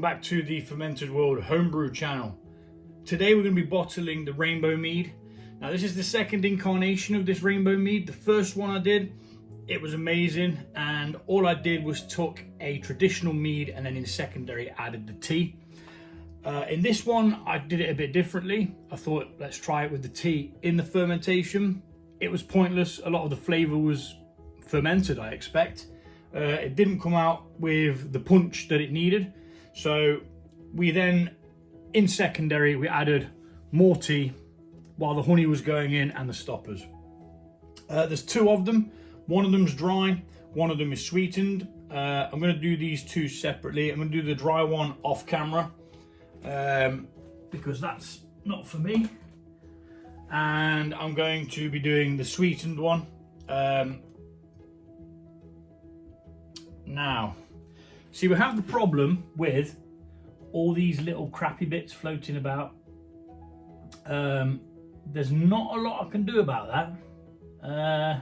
back to the Fermented World Homebrew channel. Today we're going to be bottling the rainbow mead. Now this is the second incarnation of this rainbow mead. The first one I did, it was amazing, and all I did was took a traditional mead and then in secondary added the tea. In this one I did it a bit differently. I thought let's try it with the tea in the fermentation. It was pointless. A lot of the flavour was fermented, I expect. It didn't come out with the punch that it needed. So we then, in secondary, we added more tea while the honey was going in and the stoppers. There's two of them. One of them's dry, one of them is sweetened. I'm going to do these two separately. I'm going to do the dry one off camera because that's not for me. And I'm going to be doing the sweetened one. Now, see, we have the problem with all these little crappy bits floating about. There's not a lot I can do about that.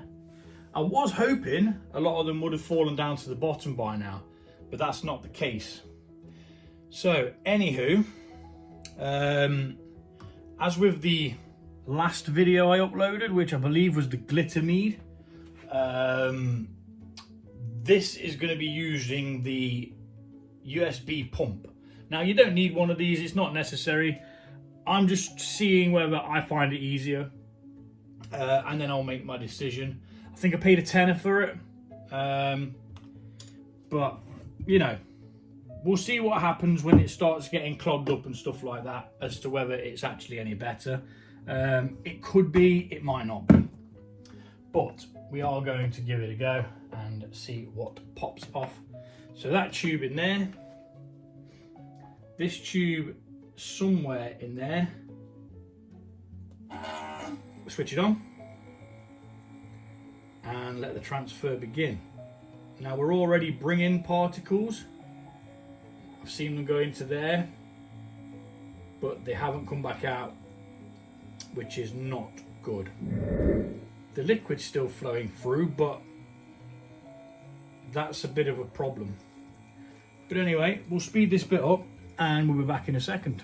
I was hoping a lot of them would have fallen down to the bottom by now, but that's not the case. So, anywho, as with the last video I uploaded, which I believe was the glitter mead, this is going to be using the USB pump. Now you don't need one of these, it's not necessary. I'm just seeing whether I find it easier and then I'll make my decision. I think I paid a tenner for it, but you know, we'll see what happens when it starts getting clogged up and stuff like that as to whether it's actually any better. It could be, it might not be, but we are going to give it a go and see what pops off. So that tube in there, this tube somewhere in there, switch it on and let the transfer begin. Now we're already bringing particles. I've seen them go into there, but they haven't come back out, which is not good. The liquid's still flowing through, but that's a bit of a problem. But anyway, we'll speed this bit up and we'll be back in a second.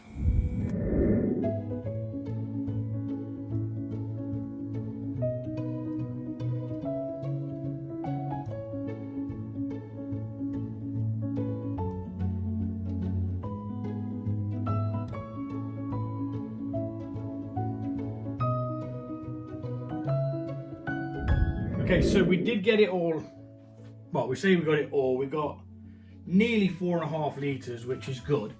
Okay, so we did get it all. Well, we say we got it all. We got nearly 4.5 litres, which is good.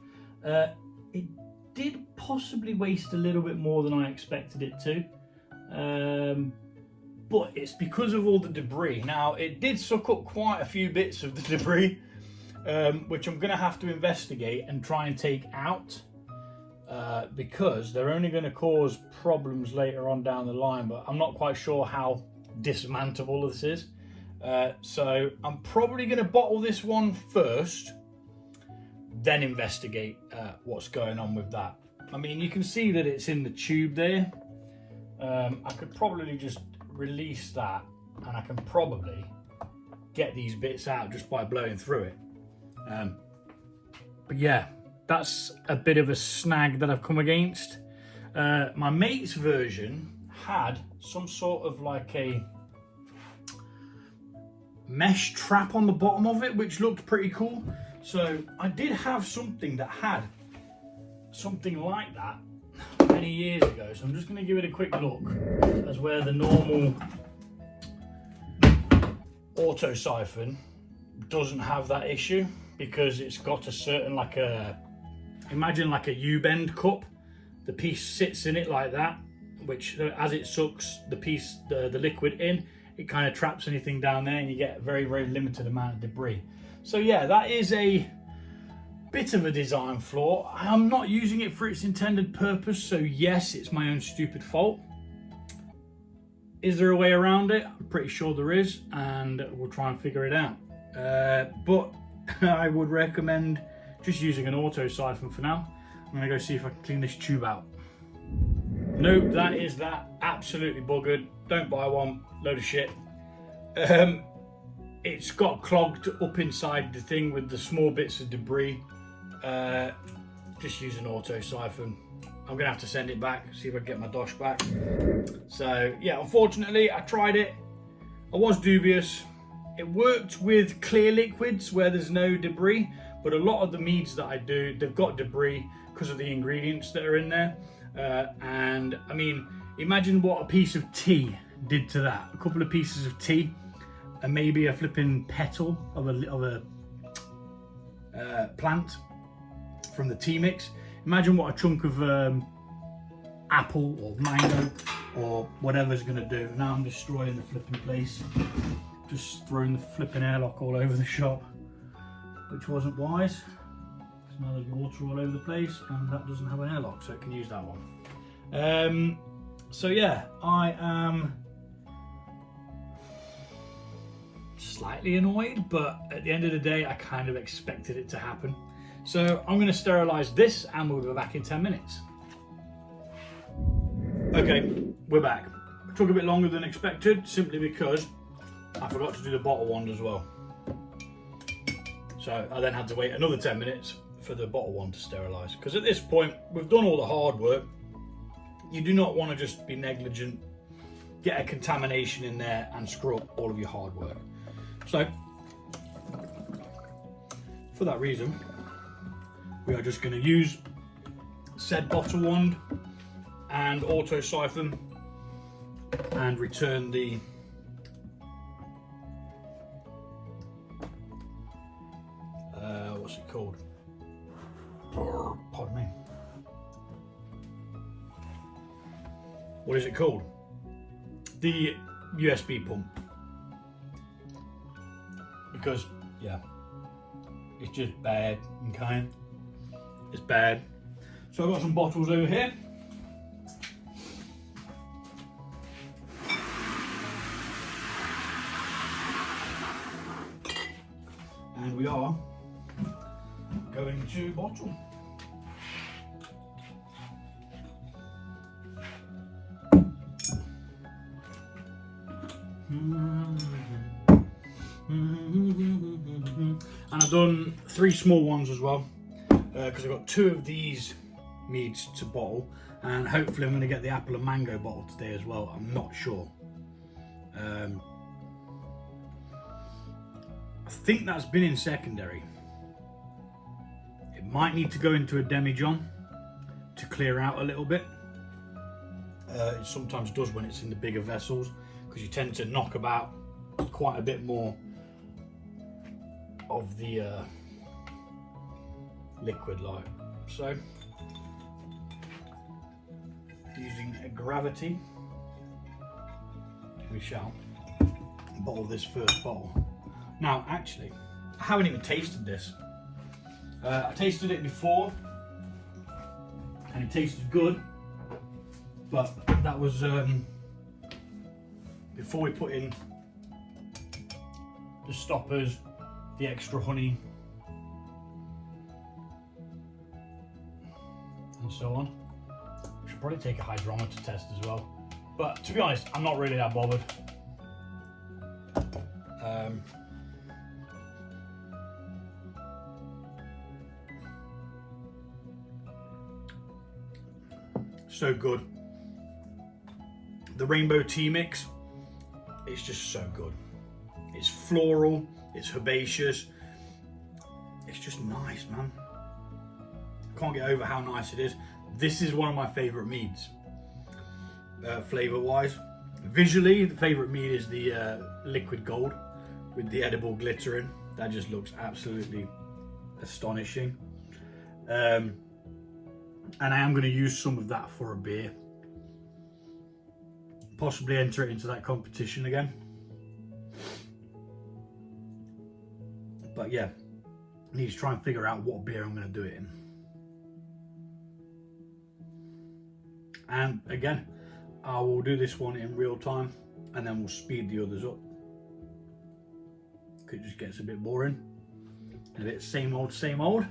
It did possibly waste a little bit more than I expected it to. But it's because of all the debris. Now, it did suck up quite a few bits of the debris, which I'm going to have to investigate and try and take out. Because they're only going to cause problems later on down the line. But I'm not quite sure how dismantleable this is. So I'm probably going to bottle this one first, then investigate what's going on with that. I mean, you can see that it's in the tube there. I could probably just release that and I can probably get these bits out just by blowing through it. But yeah, that's a bit of a snag that I've come against. My mate's version had some sort of like a mesh trap on the bottom of it, which looked pretty cool. So I did have something that had something like that many years ago. So I'm just going to give it a quick look as where the normal auto siphon doesn't have that issue, because it's got a certain, like a, imagine like a U-bend cup. The piece sits in it like that, which as it sucks the liquid in, it kind of traps anything down there and you get a very, very limited amount of debris. So yeah, that is a bit of a design flaw. I'm not using it for its intended purpose, so yes, it's my own stupid fault. Is there a way around it? I'm pretty sure there is, and we'll try and figure it out. But I would recommend just using an auto siphon for now. I'm gonna go see if I can clean this tube out. Nope, that is that. Absolutely buggered. Don't buy one. Load of shit. It's got clogged up inside the thing with the small bits of debris. just use an auto siphon. I'm gonna have to send it back, see if I can get my dosh back. So yeah, unfortunately I tried it. I was dubious. It worked with clear liquids where there's no debris, but a lot of the meads that I do, they've got debris because of the ingredients that are in there. And I mean, imagine what a piece of tea did to that. A couple of pieces of tea and maybe a flipping petal of a plant from the tea mix. Imagine what a chunk of apple or mango or whatever's gonna do. Now I'm destroying the flipping place. Just throwing the flipping airlock all over the shop, which wasn't wise. So now there's water all over the place, and that doesn't have an airlock, so it can use that one. So yeah, I am slightly annoyed, but at the end of the day, I kind of expected it to happen. So I'm going to sterilize this, and we'll be back in 10 minutes. Okay, we're back. It took a bit longer than expected, simply because I forgot to do the bottle wand as well. So I then had to wait another 10 minutes for the bottle wand to sterilize. Because at this point, we've done all the hard work. You do not want to just be negligent, get a contamination in there and screw up all of your hard work. So, for that reason, we are just going to use said bottle wand and auto siphon and return the what's it called? Pardon me. What is it called? The USB pump. Because, yeah, it's just bad, okay? It's bad. So I've got some bottles over here. And we are going to bottle. And I've done 3 small ones as well, because I've got 2 of these meads to bottle, and hopefully I'm going to get the apple and mango bottle today as well. I'm not sure. I think that's been in secondary. It might need to go into a demijohn to clear out a little bit. It sometimes does when it's in the bigger vessels, because you tend to knock about quite a bit more of the liquid like. So using a gravity, we shall bottle this first bottle. Now actually, I haven't even tasted this. I tasted it before and it tasted good, but that was before we put in the stoppers, the extra honey and so on. Should probably take a hydrometer test as well, but to be honest, I'm not really that bothered. So good. The rainbow tea mix, it's just so good. It's floral, it's herbaceous, it's just nice, man. Can't get over how nice it is. This is one of my favourite meads, flavour wise. Visually, the favourite mead is the liquid gold with the edible glitter in. That just looks absolutely astonishing. And I am going to use some of that for a beer. Possibly enter it into that competition again. But yeah, I need to try and figure out what beer I'm going to do it in. And again, I will do this one in real time and then we'll speed the others up. It just gets a bit boring and a bit same old, same old.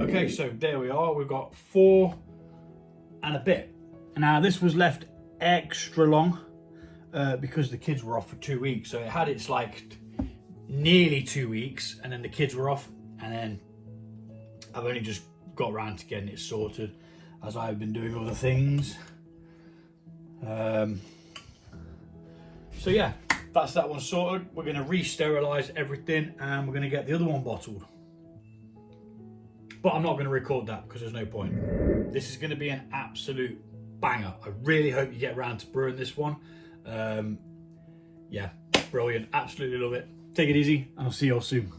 Okay, so there we are. We've got 4 and a bit. Now this was left extra long because the kids were off for 2 weeks. So it had its like nearly 2 weeks, and then the kids were off, and then I've only just got around to getting it sorted as I've been doing other things. So yeah, that's that one sorted. We're going to re-sterilise everything, and we're going to get the other one bottled. But I'm not going to record that because there's no point. This is going to be an absolute banger. I really hope you get around to brewing this one. Yeah, brilliant. Absolutely love it. Take it easy, and I'll see you all soon.